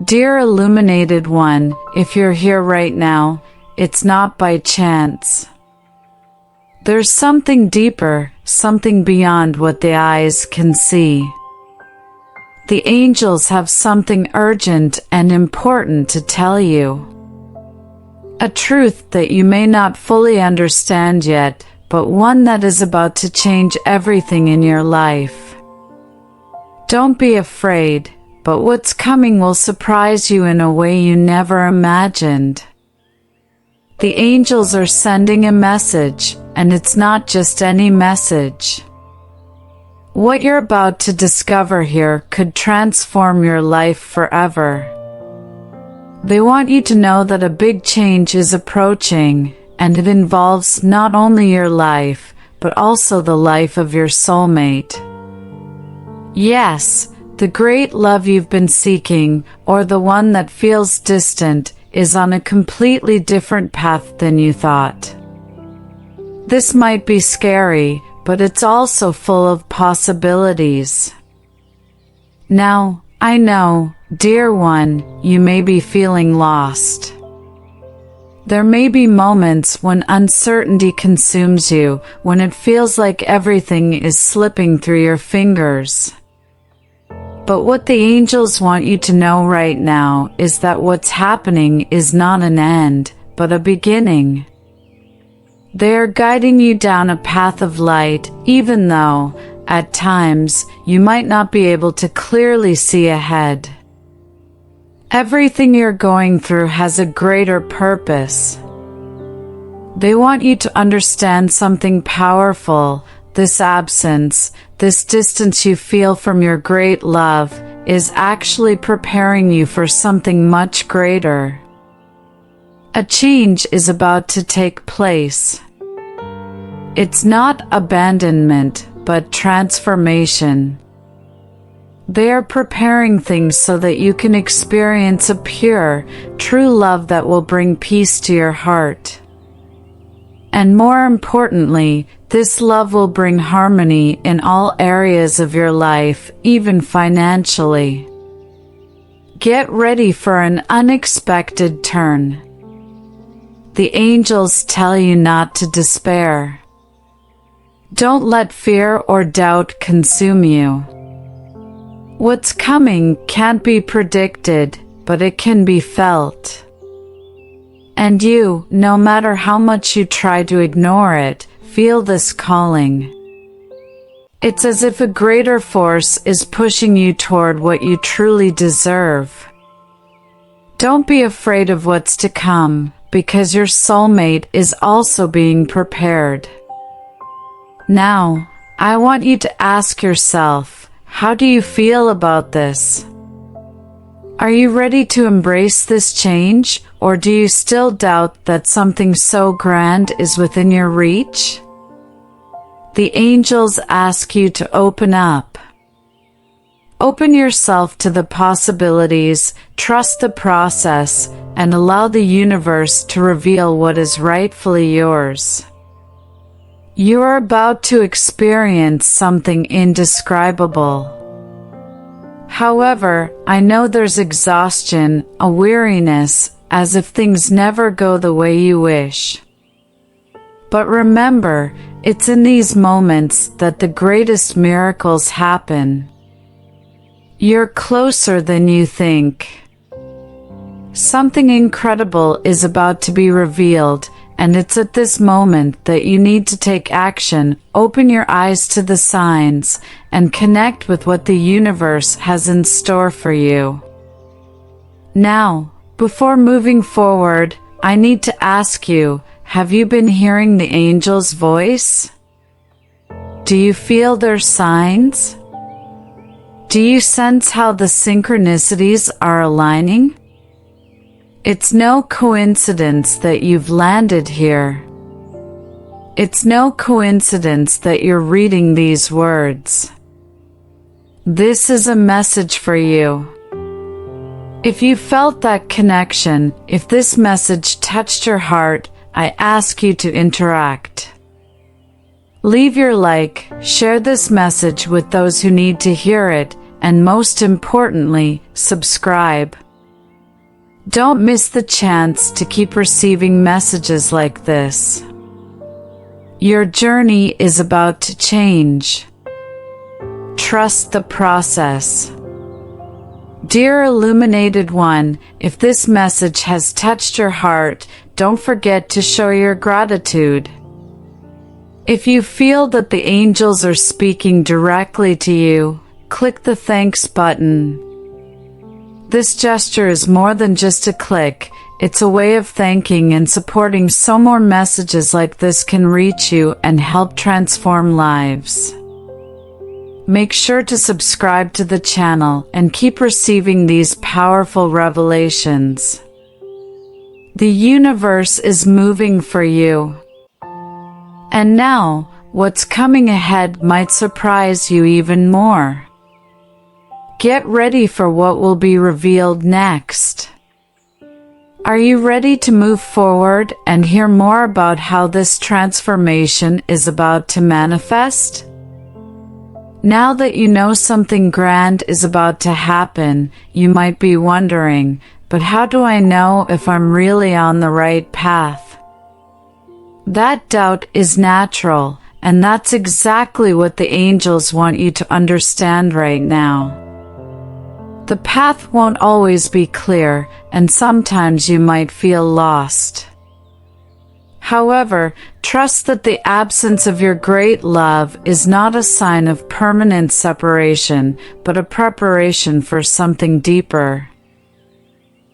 Dear Illuminated One, if you're here right now, it's not by chance. There's something deeper, something beyond what the eyes can see. The angels have something urgent and important to tell you. A truth that you may not fully understand yet, but one that is about to change everything in your life. Don't be afraid, but what's coming will surprise you in a way you never imagined. The angels are sending a message, and it's not just any message. What you're about to discover here could transform your life forever. They want you to know that a big change is approaching, and it involves not only your life, but also the life of your soulmate. Yes, the great love you've been seeking, or the one that feels distant, is on a completely different path than you thought. This might be scary, but it's also full of possibilities. Now, I know, dear one, you may be feeling lost. There may be moments when uncertainty consumes you, when it feels like everything is slipping through your fingers. But what the angels want you to know right now is that what's happening is not an end, but a beginning. They are guiding you down a path of light, even though, at times, you might not be able to clearly see ahead. Everything you're going through has a greater purpose. They want you to understand something powerful. This absence, this distance you feel from your great love, is actually preparing you for something much greater. A change is about to take place. It's not abandonment, but transformation. They are preparing things so that you can experience a pure, true love that will bring peace to your heart. And more importantly, this love will bring harmony in all areas of your life, even financially. Get ready for an unexpected turn. The angels tell you not to despair. Don't let fear or doubt consume you. What's coming can't be predicted, but it can be felt. And you, no matter how much you try to ignore it, feel this calling. It's as if a greater force is pushing you toward what you truly deserve. Don't be afraid of what's to come, because your soulmate is also being prepared. Now, I want you to ask yourself, how do you feel about this? Are you ready to embrace this change, or do you still doubt that something so grand is within your reach? The angels ask you to open up. Open yourself to the possibilities, trust the process, and allow the universe to reveal what is rightfully yours. You are about to experience something indescribable. However, I know there's exhaustion, a weariness, as if things never go the way you wish. But remember, it's in these moments that the greatest miracles happen. You're closer than you think. Something incredible is about to be revealed, and it's at this moment that you need to take action, open your eyes to the signs, and connect with what the universe has in store for you. Now, before moving forward, I need to ask you, have you been hearing the angel's voice? Do you feel their signs? Do you sense how the synchronicities are aligning? It's no coincidence that you've landed here. It's no coincidence that you're reading these words. This is a message for you. If you felt that connection, if this message touched your heart, I ask you to interact. Leave your like, share this message with those who need to hear it, and most importantly, subscribe. Don't miss the chance to keep receiving messages like this. Your journey is about to change. Trust the process. Dear Illuminated One, if this message has touched your heart, don't forget to show your gratitude. If you feel that the angels are speaking directly to you, click the thanks button. This gesture is more than just a click, it's a way of thanking and supporting so more messages like this can reach you and help transform lives. Make sure to subscribe to the channel and keep receiving these powerful revelations. The universe is moving for you. And now, what's coming ahead might surprise you even more. Get ready for what will be revealed next. Are you ready to move forward and hear more about how this transformation is about to manifest? Now that you know something grand is about to happen, you might be wondering, but how do I know if I'm really on the right path? That doubt is natural, and that's exactly what the angels want you to understand right now. The path won't always be clear, and sometimes you might feel lost. However, trust that the absence of your great love is not a sign of permanent separation, but a preparation for something deeper.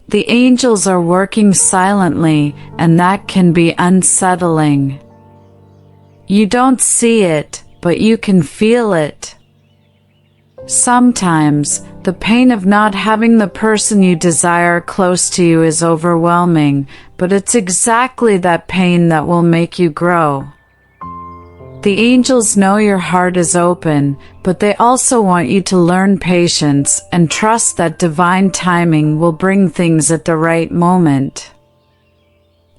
The angels are working silently, and that can be unsettling. You don't see it, but you can feel it. Sometimes, the pain of not having the person you desire close to you is overwhelming, but it's exactly that pain that will make you grow. The angels know your heart is open, but they also want you to learn patience and trust that divine timing will bring things at the right moment.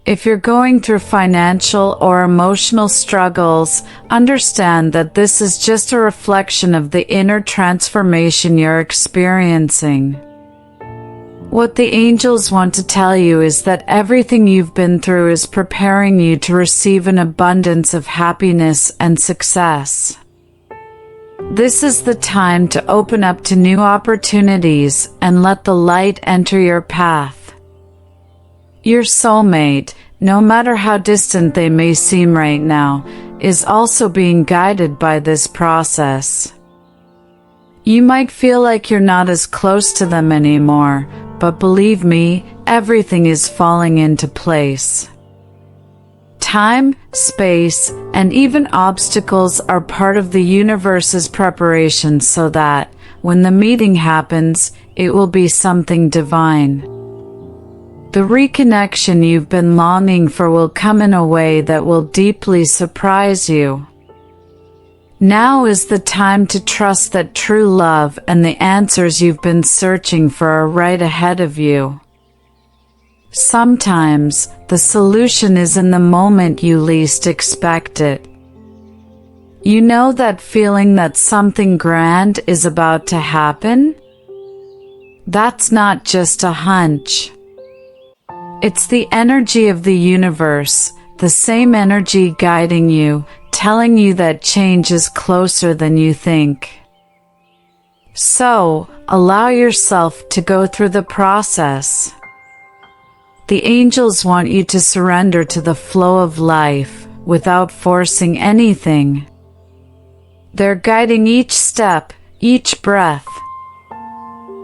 If you're going through financial or emotional struggles, understand that this is just a reflection of the inner transformation you're experiencing. What the angels want to tell you is that everything you've been through is preparing you to receive an abundance of happiness and success. This is the time to open up to new opportunities and let the light enter your path. Your soulmate, no matter how distant they may seem right now, is also being guided by this process. You might feel like you're not as close to them anymore, but believe me, everything is falling into place. Time, space, and even obstacles are part of the universe's preparation so that, when the meeting happens, it will be something divine. The reconnection you've been longing for will come in a way that will deeply surprise you. Now is the time to trust that true love and the answers you've been searching for are right ahead of you. Sometimes, the solution is in the moment you least expect it. You know that feeling that something grand is about to happen? That's not just a hunch. It's the energy of the universe, the same energy guiding you, telling you that change is closer than you think. So, allow yourself to go through the process. The angels want you to surrender to the flow of life, without forcing anything. They're guiding each step, each breath.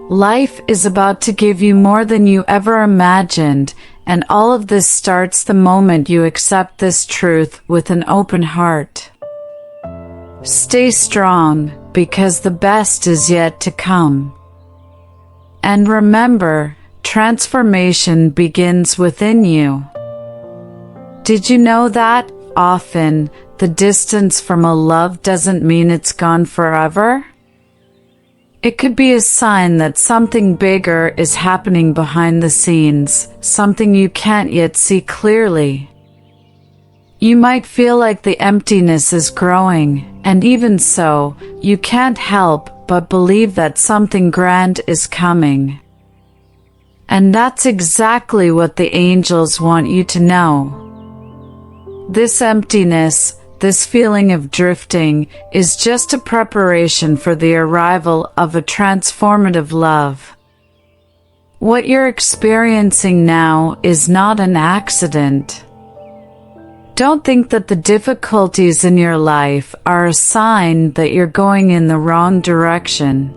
Life is about to give you more than you ever imagined, and all of this starts the moment you accept this truth with an open heart. Stay strong, because the best is yet to come. And remember, transformation begins within you. Did you know that, often, the distance from a love doesn't mean it's gone forever? It could be a sign that something bigger is happening behind the scenes, something you can't yet see clearly. You might feel like the emptiness is growing, and even so, you can't help but believe that something grand is coming. And that's exactly what the angels want you to know. This emptiness, this feeling of drifting, is just a preparation for the arrival of a transformative love. What you're experiencing now is not an accident. Don't think that the difficulties in your life are a sign that you're going in the wrong direction.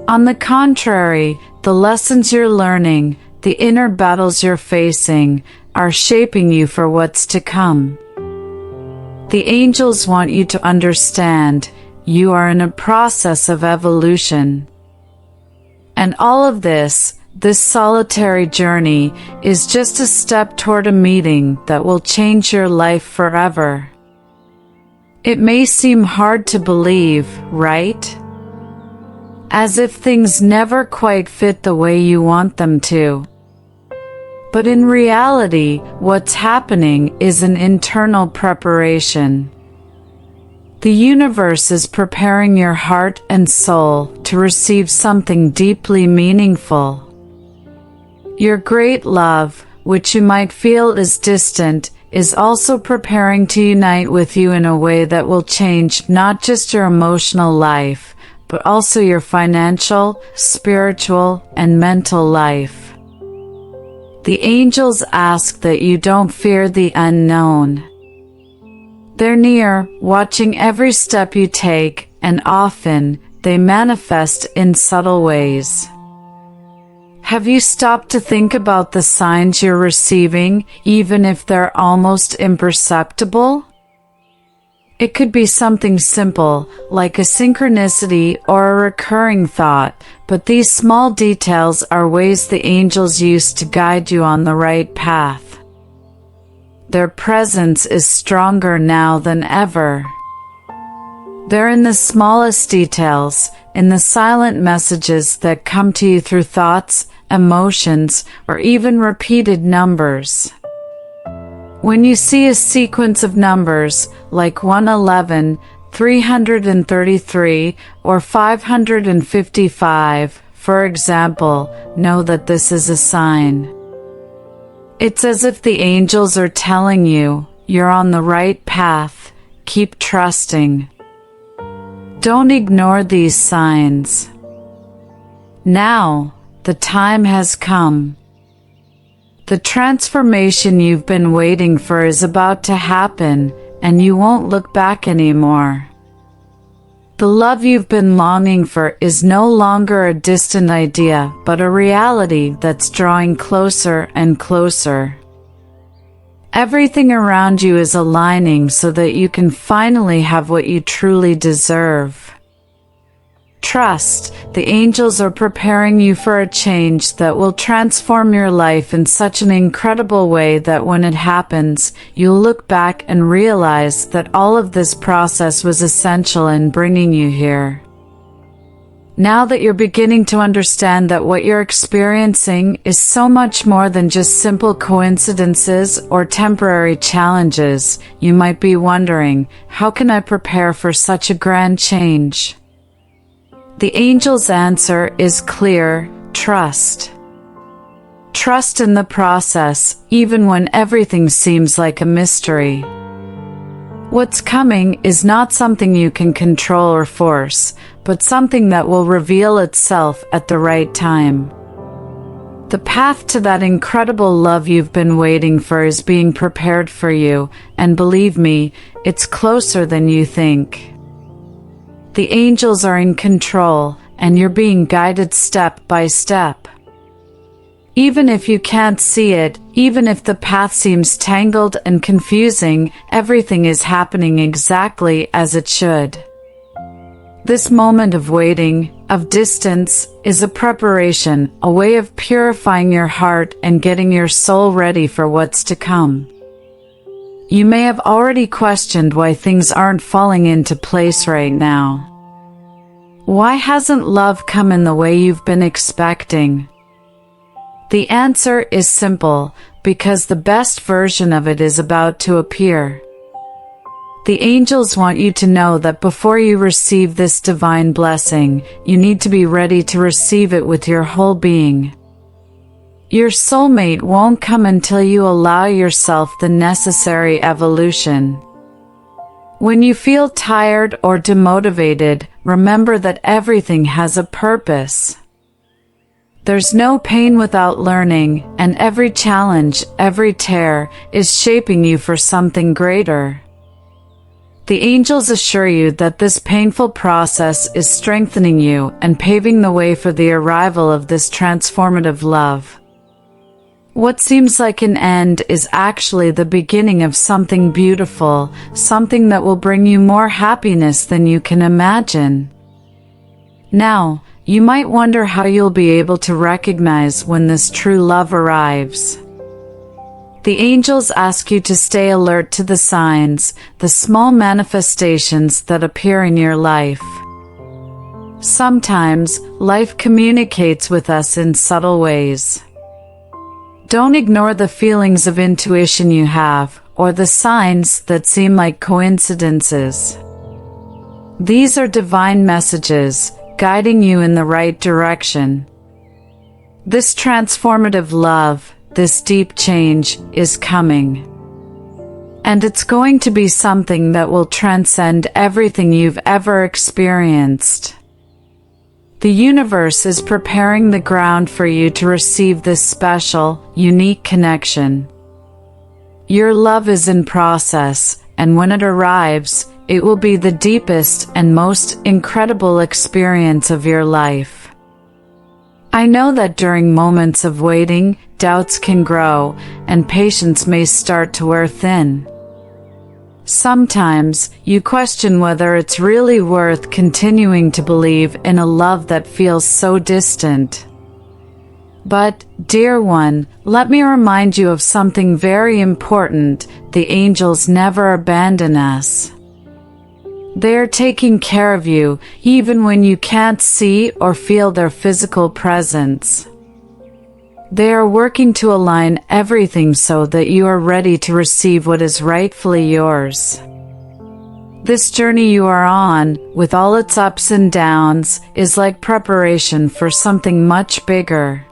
On the contrary, the lessons you're learning, the inner battles you're facing, are shaping you for what's to come. The angels want you to understand you are in a process of evolution. And all of this solitary journey, is just a step toward a meeting that will change your life forever. It may seem hard to believe, right? As if things never quite fit the way you want them to. But in reality, what's happening is an internal preparation. The universe is preparing your heart and soul to receive something deeply meaningful. Your great love, which you might feel is distant, is also preparing to unite with you in a way that will change not just your emotional life, but also your financial, spiritual, and mental life. The angels ask that you don't fear the unknown. They're near, watching every step you take, and often, they manifest in subtle ways. Have you stopped to think about the signs you're receiving, even if they're almost imperceptible? It could be something simple, like a synchronicity or a recurring thought, but these small details are ways the angels use to guide you on the right path. Their presence is stronger now than ever. They're in the smallest details, in the silent messages that come to you through thoughts, emotions, or even repeated numbers. When you see a sequence of numbers, like 111, 333, or 555, for example, know that this is a sign. It's as if the angels are telling you, you're on the right path, keep trusting. Don't ignore these signs. Now, the time has come. The transformation you've been waiting for is about to happen, and you won't look back anymore. The love you've been longing for is no longer a distant idea, but a reality that's drawing closer and closer. Everything around you is aligning so that you can finally have what you truly deserve. Trust, the angels are preparing you for a change that will transform your life in such an incredible way that when it happens, you'll look back and realize that all of this process was essential in bringing you here. Now that you're beginning to understand that what you're experiencing is so much more than just simple coincidences or temporary challenges, you might be wondering, how can I prepare for such a grand change? The angel's answer is clear: trust. Trust in the process, even when everything seems like a mystery. What's coming is not something you can control or force, but something that will reveal itself at the right time. The path to that incredible love you've been waiting for is being prepared for you, and believe me, it's closer than you think. The angels are in control, and you're being guided step by step. Even if you can't see it, even if the path seems tangled and confusing, everything is happening exactly as it should. This moment of waiting, of distance, is a preparation, a way of purifying your heart and getting your soul ready for what's to come. You may have already questioned why things aren't falling into place right now. Why hasn't love come in the way you've been expecting? The answer is simple: because the best version of it is about to appear. The angels want you to know that before you receive this divine blessing, you need to be ready to receive it with your whole being. Your soulmate won't come until you allow yourself the necessary evolution. When you feel tired or demotivated, remember that everything has a purpose. There's no pain without learning, and every challenge, every tear, is shaping you for something greater. The angels assure you that this painful process is strengthening you and paving the way for the arrival of this transformative love. What seems like an end is actually the beginning of something beautiful, something that will bring you more happiness than you can imagine. Now, you might wonder how you'll be able to recognize when this true love arrives. The angels ask you to stay alert to the signs, the small manifestations that appear in your life. Sometimes, life communicates with us in subtle ways. Don't ignore the feelings of intuition you have, or the signs that seem like coincidences. These are divine messages, guiding you in the right direction. This transformative love, this deep change, is coming. And it's going to be something that will transcend everything you've ever experienced. The universe is preparing the ground for you to receive this special, unique connection. Your love is in process, and when it arrives, it will be the deepest and most incredible experience of your life. I know that during moments of waiting, doubts can grow, and patience may start to wear thin. Sometimes, you question whether it's really worth continuing to believe in a love that feels so distant. But, dear one, let me remind you of something very important: the angels never abandon us. They're taking care of you, even when you can't see or feel their physical presence. They are working to align everything so that you are ready to receive what is rightfully yours. This journey you are on, with all its ups and downs, is like preparation for something much bigger.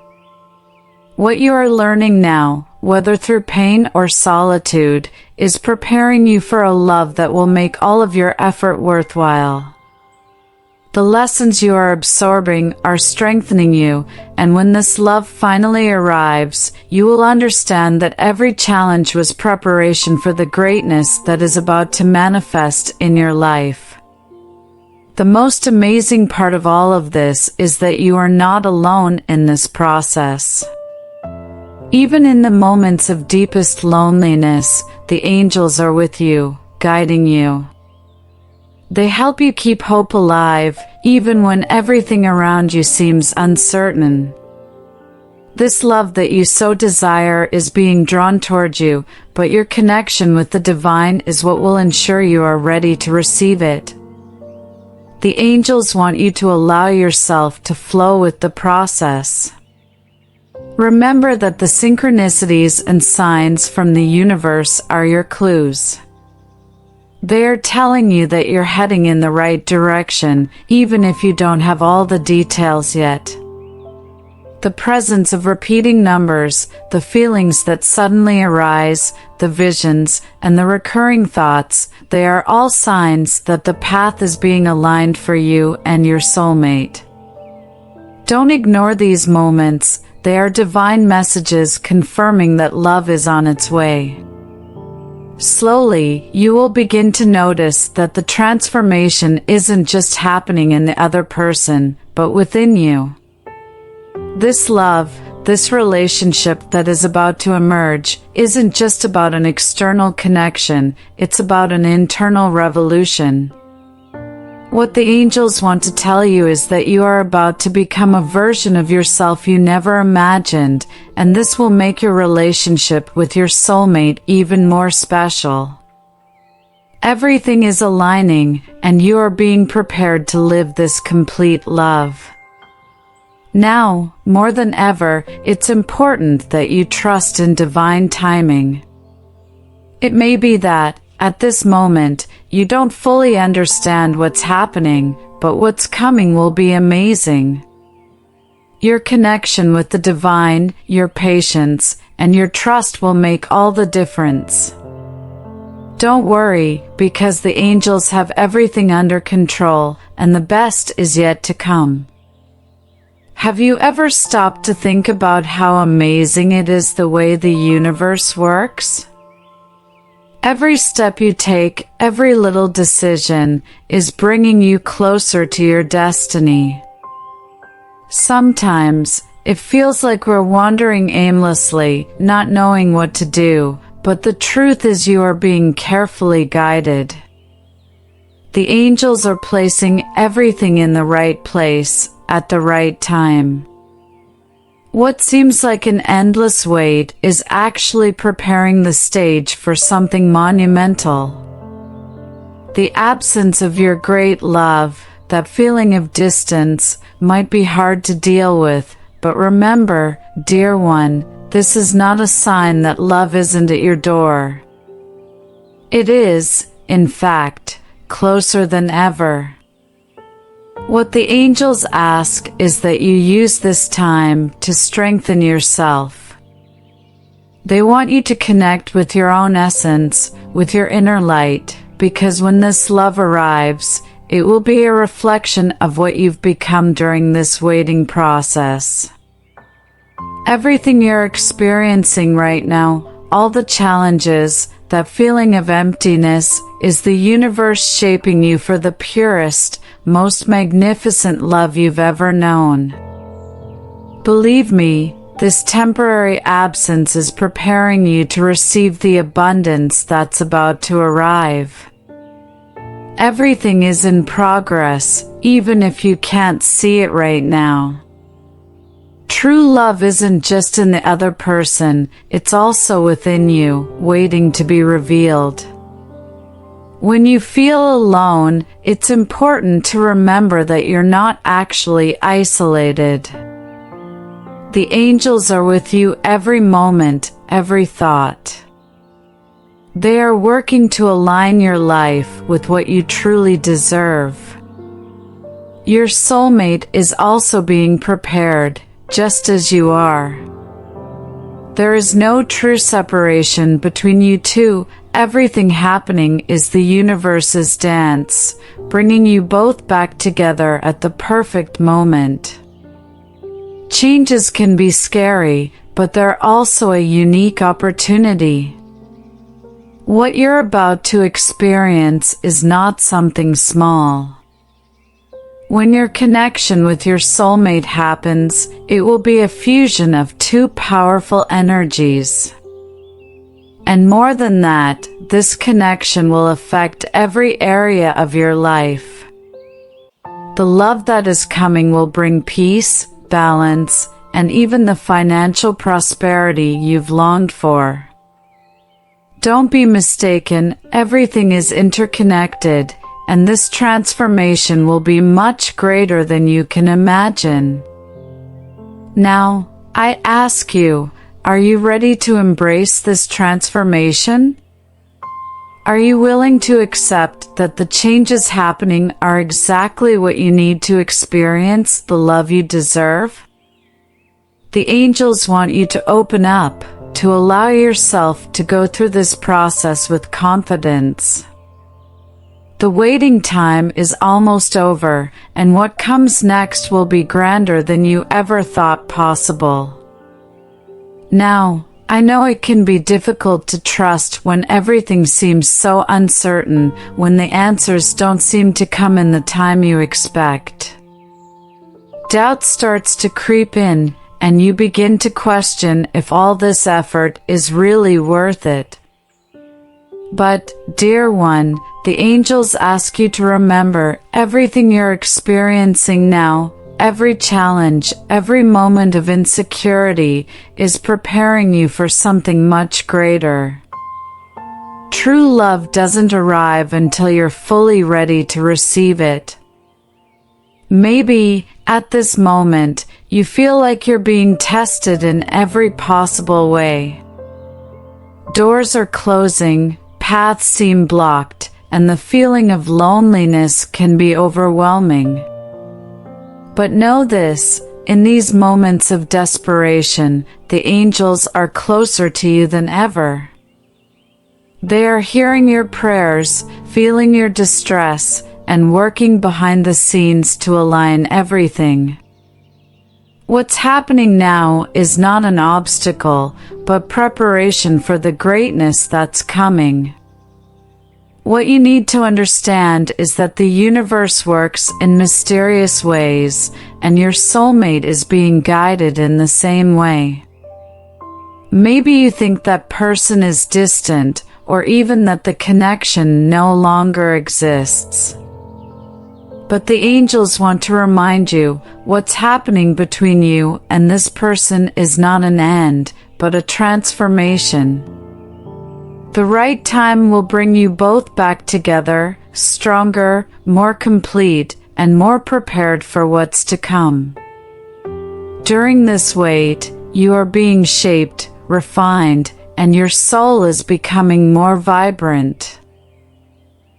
What you are learning now, whether through pain or solitude, is preparing you for a love that will make all of your effort worthwhile. The lessons you are absorbing are strengthening you, and when this love finally arrives, you will understand that every challenge was preparation for the greatness that is about to manifest in your life. The most amazing part of all of this is that you are not alone in this process. Even in the moments of deepest loneliness, the angels are with you, guiding you. They help you keep hope alive, even when everything around you seems uncertain. This love that you so desire is being drawn toward you, but your connection with the divine is what will ensure you are ready to receive it. The angels want you to allow yourself to flow with the process. Remember that the synchronicities and signs from the universe are your clues. They are telling you that you're heading in the right direction, even if you don't have all the details yet. The presence of repeating numbers, the feelings that suddenly arise, the visions, and the recurring thoughts, they are all signs that the path is being aligned for you and your soulmate. Don't ignore these moments. They are divine messages confirming that love is on its way. Slowly, you will begin to notice that the transformation isn't just happening in the other person, but within you. This love, this relationship that is about to emerge, isn't just about an external connection, it's about an internal revolution. What the angels want to tell you is that you are about to become a version of yourself you never imagined, and this will make your relationship with your soulmate even more special. Everything is aligning, and you are being prepared to live this complete love. Now, more than ever, it's important that you trust in divine timing. It may be that, at this moment, you don't fully understand what's happening, but what's coming will be amazing. Your connection with the divine, your patience, and your trust will make all the difference. Don't worry, because the angels have everything under control, and the best is yet to come. Have you ever stopped to think about how amazing it is the way the universe works? Every step you take, every little decision, is bringing you closer to your destiny. Sometimes, it feels like we're wandering aimlessly, not knowing what to do, but the truth is you are being carefully guided. The angels are placing everything in the right place, at the right time. What seems like an endless wait is actually preparing the stage for something monumental. The absence of your great love, that feeling of distance, might be hard to deal with, but remember, dear one, this is not a sign that love isn't at your door. It is, in fact, closer than ever. What the angels ask is that you use this time to strengthen yourself. They want you to connect with your own essence, with your inner light, because when this love arrives, it will be a reflection of what you've become during this waiting process. Everything you're experiencing right now, all the challenges, that feeling of emptiness, is the universe shaping you for the purest, most magnificent love you've ever known. Believe me, this temporary absence is preparing you to receive the abundance that's about to arrive. Everything is in progress, even if you can't see it right now. True love isn't just in the other person, it's also within you, waiting to be revealed. When you feel alone, it's important to remember that you're not actually isolated. The angels are with you every moment, every thought. They are working to align your life with what you truly deserve. Your soulmate is also being prepared, just as you are. There is no true separation between you two. Everything happening is the universe's dance, bringing you both back together at the perfect moment. Changes can be scary, but they're also a unique opportunity. What you're about to experience is not something small. When your connection with your soulmate happens, it will be a fusion of two powerful energies. And more than that, this connection will affect every area of your life. The love that is coming will bring peace, balance, and even the financial prosperity you've longed for. Don't be mistaken, everything is interconnected, and this transformation will be much greater than you can imagine. Now, I ask you, are you ready to embrace this transformation? Are you willing to accept that the changes happening are exactly what you need to experience the love you deserve? The angels want you to open up, to allow yourself to go through this process with confidence. The waiting time is almost over, and what comes next will be grander than you ever thought possible. Now, I know it can be difficult to trust when everything seems so uncertain, when the answers don't seem to come in the time you expect. Doubt starts to creep in, and you begin to question if all this effort is really worth it. But, dear one, the angels ask you to remember everything you're experiencing now. Every challenge, every moment of insecurity is preparing you for something much greater. True love doesn't arrive until you're fully ready to receive it. Maybe, at this moment, you feel like you're being tested in every possible way. Doors are closing, paths seem blocked, and the feeling of loneliness can be overwhelming. But know this, In these moments of desperation, the angels are closer to you than ever. They are hearing your prayers, feeling your distress, and working behind the scenes to align everything. What's happening now is not an obstacle, but preparation for the greatness that's coming. What you need to understand is that the universe works in mysterious ways, and your soulmate is being guided in the same way. Maybe you think that person is distant, or even that the connection no longer exists. But the angels want to remind you what's happening between you and this person is not an end, but a transformation. The right time will bring you both back together, stronger, more complete, and more prepared for what's to come. During this wait, you are being shaped, refined, and your soul is becoming more vibrant.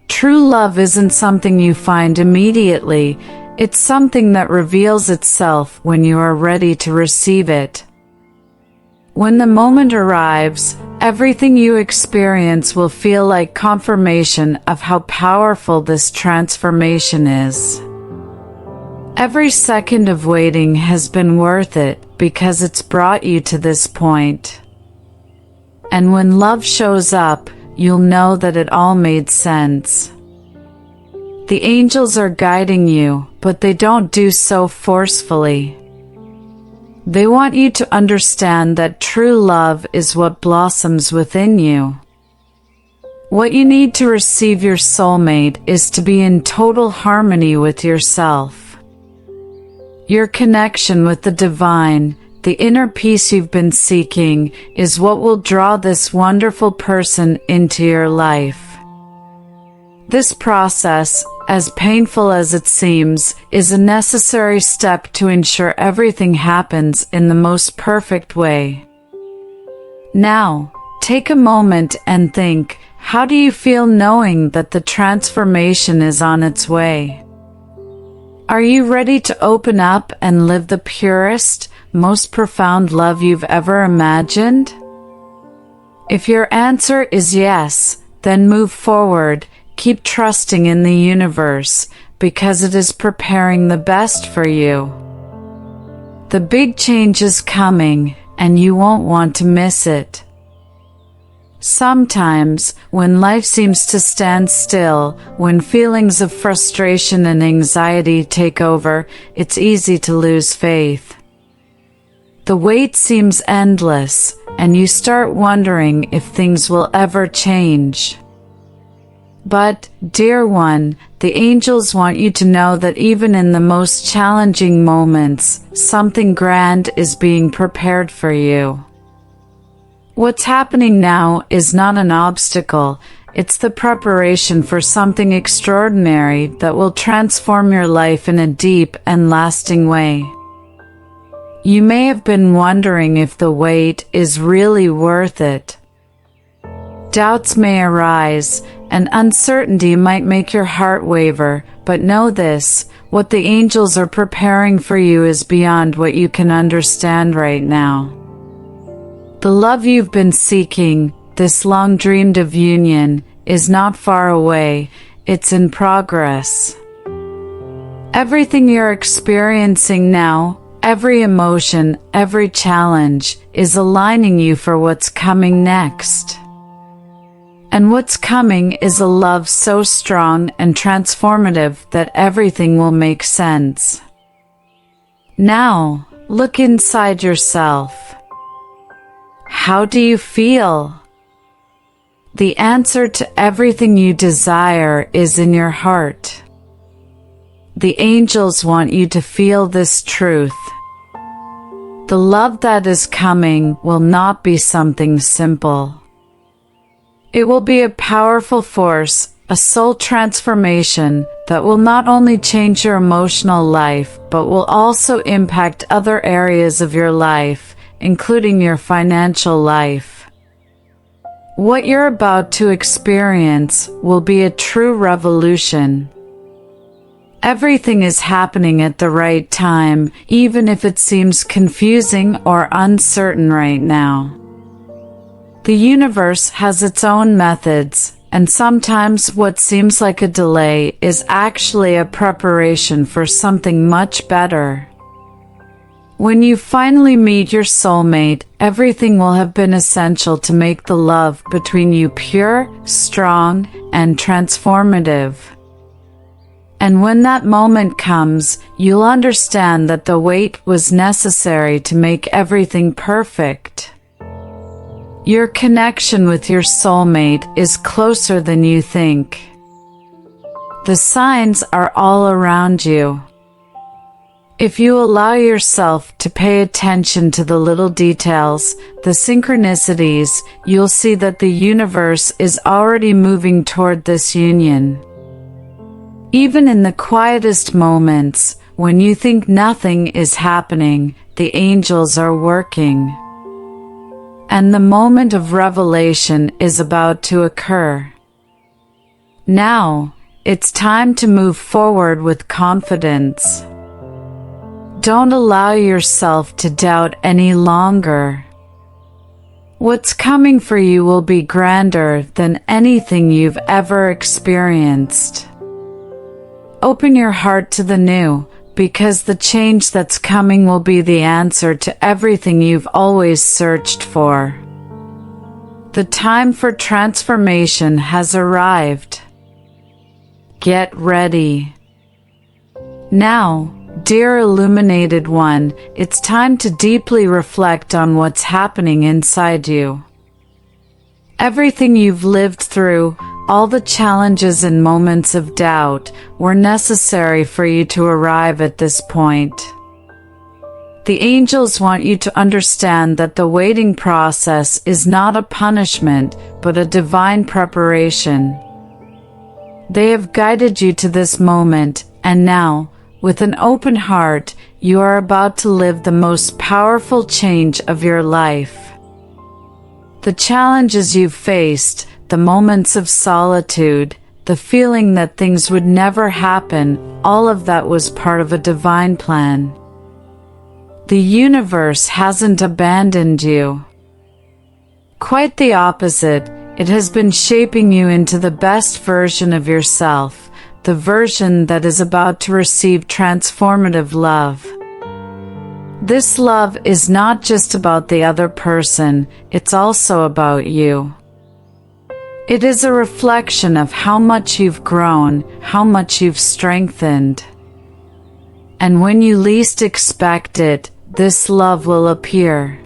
True love isn't something you find immediately, it's something that reveals itself when you are ready to receive it. When the moment arrives, everything you experience will feel like confirmation of how powerful this transformation is. Every second of waiting has been worth it because it's brought you to this point. And when love shows up, you'll know that it all made sense. The angels are guiding you, but they don't do so forcefully. They want you to understand that true love is what blossoms within you. What you need to receive your soulmate is to be in total harmony with yourself. Your connection with the divine, the inner peace you've been seeking, is what will draw this wonderful person into your life. This process, as painful as it seems, is a necessary step to ensure everything happens in the most perfect way. Now, take a moment and think, how do you feel knowing that the transformation is on its way? Are you ready to open up and live the purest, most profound love you've ever imagined? If your answer is yes, then move forward. Keep trusting in the universe, because it is preparing the best for you. The big change is coming, and you won't want to miss it. Sometimes, when life seems to stand still, when feelings of frustration and anxiety take over, it's easy to lose faith. The wait seems endless, and you start wondering if things will ever change. But, dear one, the angels want you to know that even in the most challenging moments, something grand is being prepared for you. What's happening now is not an obstacle, it's the preparation for something extraordinary that will transform your life in a deep and lasting way. You may have been wondering if the wait is really worth it. Doubts may arise, and uncertainty might make your heart waver, but know this, what the angels are preparing for you is beyond what you can understand right now. The love you've been seeking, this long dreamed of union, is not far away, it's in progress. Everything you're experiencing now, every emotion, every challenge, is aligning you for what's coming next. And what's coming is a love so strong and transformative that everything will make sense. Now, look inside yourself. How do you feel? The answer to everything you desire is in your heart. The angels want you to feel this truth. The love that is coming will not be something simple. It will be a powerful force, a soul transformation that will not only change your emotional life, but will also impact other areas of your life, including your financial life. What you're about to experience will be a true revolution. Everything is happening at the right time, even if it seems confusing or uncertain right now. The universe has its own methods, and sometimes what seems like a delay is actually a preparation for something much better. When you finally meet your soulmate, everything will have been essential to make the love between you pure, strong, and transformative. And when that moment comes, you'll understand that the wait was necessary to make everything perfect. Your connection with your soulmate is closer than you think. The signs are all around you. If you allow yourself to pay attention to the little details, the synchronicities, you'll see that the universe is already moving toward this union. Even in the quietest moments, when you think nothing is happening, the angels are working. And the moment of revelation is about to occur. Now, it's time to move forward with confidence. Don't allow yourself to doubt any longer. What's coming for you will be grander than anything you've ever experienced. Open your heart to the new, because the change that's coming will be the answer to everything you've always searched for. The time for transformation has arrived. Get ready. Now, dear illuminated one, it's time to deeply reflect on what's happening inside you. Everything you've lived through, all the challenges and moments of doubt, were necessary for you to arrive at this point. The angels want you to understand that the waiting process is not a punishment, but a divine preparation. They have guided you to this moment, and now, with an open heart, you are about to live the most powerful change of your life. The challenges you've faced, the moments of solitude, the feeling that things would never happen, all of that was part of a divine plan. The universe hasn't abandoned you. Quite the opposite, it has been shaping you into the best version of yourself, the version that is about to receive transformative love. This love is not just about the other person, it's also about you. It is a reflection of how much you've grown, how much you've strengthened. And when you least expect it, this love will appear.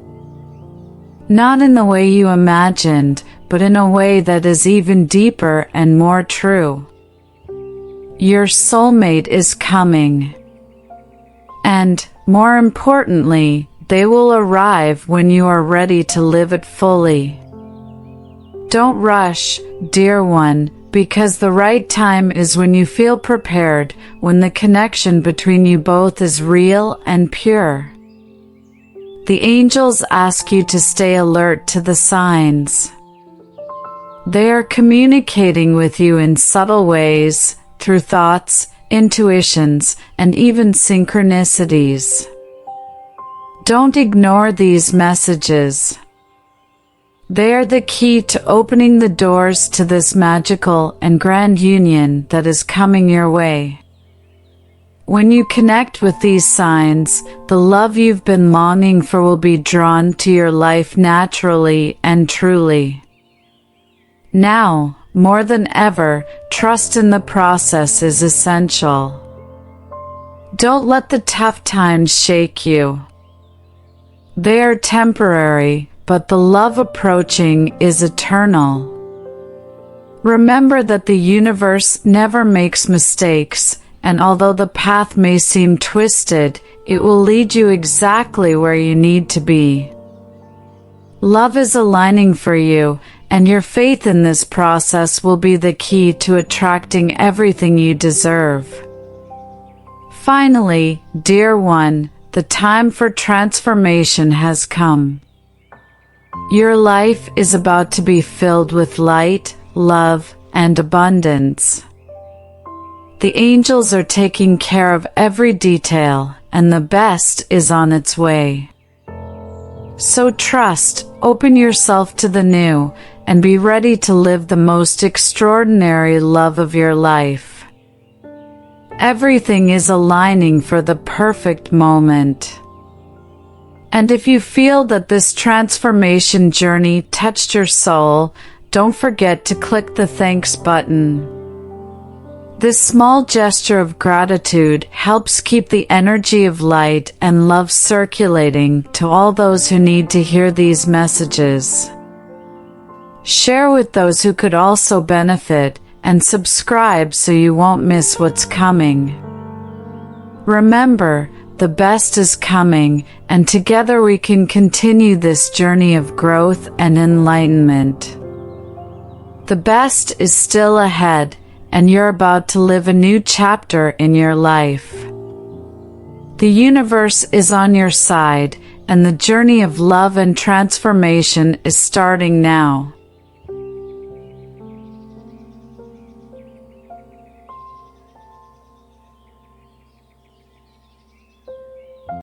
Not in the way you imagined, but in a way that is even deeper and more true. Your soulmate is coming. And, more importantly, they will arrive when you are ready to live it fully. Don't rush, dear one, because the right time is when you feel prepared, when the connection between you both is real and pure. The angels ask you to stay alert to the signs. They are communicating with you in subtle ways, through thoughts, intuitions, and even synchronicities. Don't ignore these messages. They are the key to opening the doors to this magical and grand union that is coming your way. When you connect with these signs, the love you've been longing for will be drawn to your life naturally and truly. Now, more than ever, trust in the process is essential. Don't let the tough times shake you. They are temporary, but the love approaching is eternal. Remember that the universe never makes mistakes, and although the path may seem twisted, it will lead you exactly where you need to be. Love is aligning for you, and your faith in this process will be the key to attracting everything you deserve. Finally, dear one, the time for transformation has come. Your life is about to be filled with light, love, and abundance. The angels are taking care of every detail, and the best is on its way. So trust, open yourself to the new, and be ready to live the most extraordinary love of your life. Everything is aligning for the perfect moment. And if you feel that this transformation journey touched your soul, don't forget to click the thanks button. This small gesture of gratitude helps keep the energy of light and love circulating to all those who need to hear these messages. Share with those who could also benefit, and subscribe so you won't miss what's coming. Remember, the best is coming, and together we can continue this journey of growth and enlightenment. The best is still ahead, and you're about to live a new chapter in your life. The universe is on your side, and the journey of love and transformation is starting now.